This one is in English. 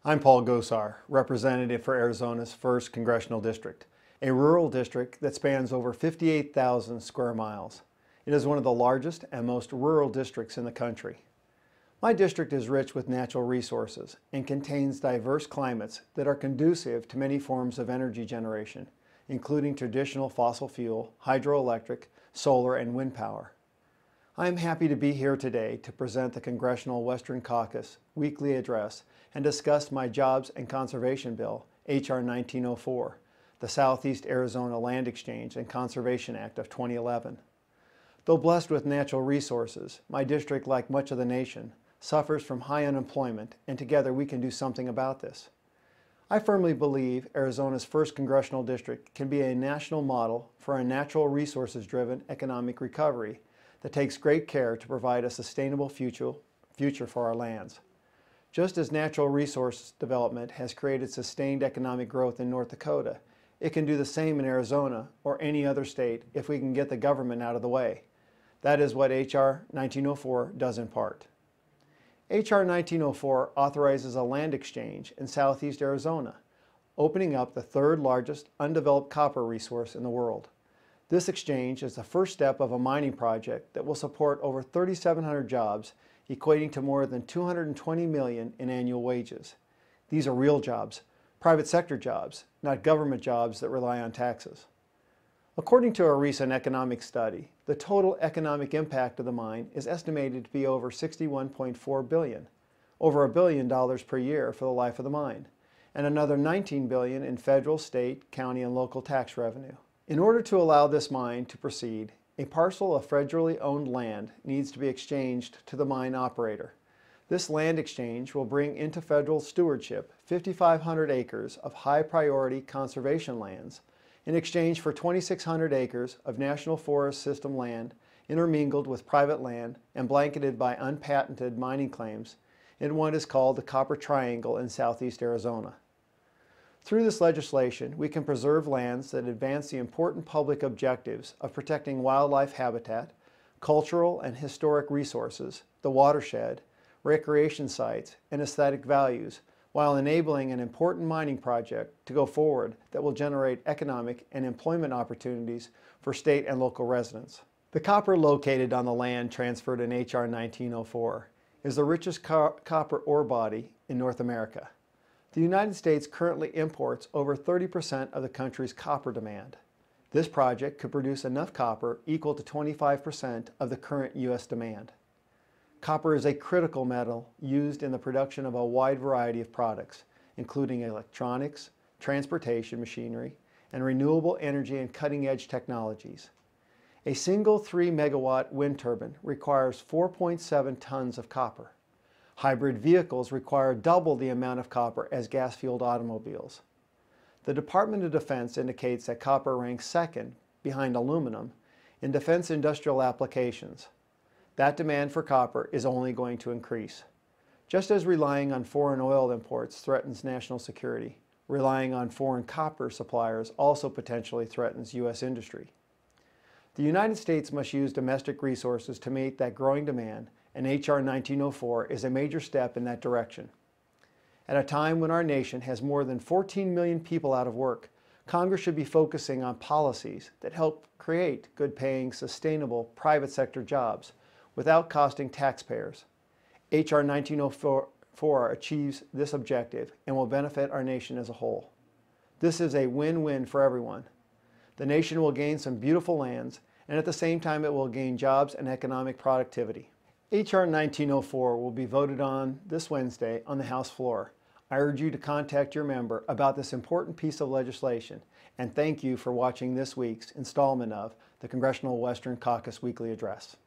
I'm Paul Gosar, representative for Arizona's 1st Congressional District, a rural district that spans over 58,000 square miles. It is one of the largest and most rural districts in the country. My district is rich with natural resources and contains diverse climates that are conducive to many forms of energy generation, including traditional fossil fuel, hydroelectric, solar, and wind power. I am happy to be here today to present the Congressional Western Caucus weekly address and discuss my Jobs and Conservation Bill, H.R. 1904, the Southeast Arizona Land Exchange and Conservation Act of 2011. Though blessed with natural resources, my district, like much of the nation, suffers from high unemployment, and together we can do something about this. I firmly believe Arizona's 1st Congressional District can be a national model for a natural resources-driven economic recovery that takes great care to provide a sustainable future for our lands. Just as natural resource development has created sustained economic growth in North Dakota, it can do the same in Arizona or any other state if we can get the government out of the way. That is what H.R. 1904 does in part. H.R. 1904 authorizes a land exchange in southeast Arizona, opening up the 3rd largest undeveloped copper resource in the world. This exchange is the first step of a mining project that will support over 3,700 jobs, equating to more than $220 million in annual wages. These are real jobs, private sector jobs, not government jobs that rely on taxes. According to a recent economic study, the total economic impact of the mine is estimated to be over $61.4 billion, over $1 billion per year for the life of the mine, and another $19 billion in federal, state, county, and local tax revenue. In order to allow this mine to proceed, a parcel of federally owned land needs to be exchanged to the mine operator. This land exchange will bring into federal stewardship 5,500 acres of high-priority conservation lands in exchange for 2,600 acres of National Forest System land intermingled with private land and blanketed by unpatented mining claims in what is called the Copper Triangle in southeast Arizona. Through this legislation, we can preserve lands that advance the important public objectives of protecting wildlife habitat, cultural and historic resources, the watershed, recreation sites, and aesthetic values, while enabling an important mining project to go forward that will generate economic and employment opportunities for state and local residents. The copper located on the land transferred in H.R. 1904 is the richest copper ore body in North America. The United States currently imports over 30% of the country's copper demand. This project could produce enough copper equal to 25% of the current U.S. demand. Copper is a critical metal used in the production of a wide variety of products, including electronics, transportation machinery, and renewable energy and cutting-edge technologies. A single 3-megawatt wind turbine requires 4.7 tons of copper. Hybrid vehicles require double the amount of copper as gas-fueled automobiles. The Department of Defense indicates that copper ranks 2nd, behind aluminum, in defense industrial applications. That demand for copper is only going to increase. Just as relying on foreign oil imports threatens national security, relying on foreign copper suppliers also potentially threatens U.S. industry. The United States must use domestic resources to meet that growing demand, and H.R. 1904 is a major step in that direction. At a time when our nation has more than 14 million people out of work, Congress should be focusing on policies that help create good-paying, sustainable private sector jobs without costing taxpayers. H.R. 1904 achieves this objective and will benefit our nation as a whole. This is a win-win for everyone. The nation will gain some beautiful lands, and at the same time it will gain jobs and economic productivity. H.R. 1904 will be voted on this Wednesday on the House floor. I urge you to contact your member about this important piece of legislation, and thank you for watching this week's installment of the Congressional Western Caucus Weekly Address.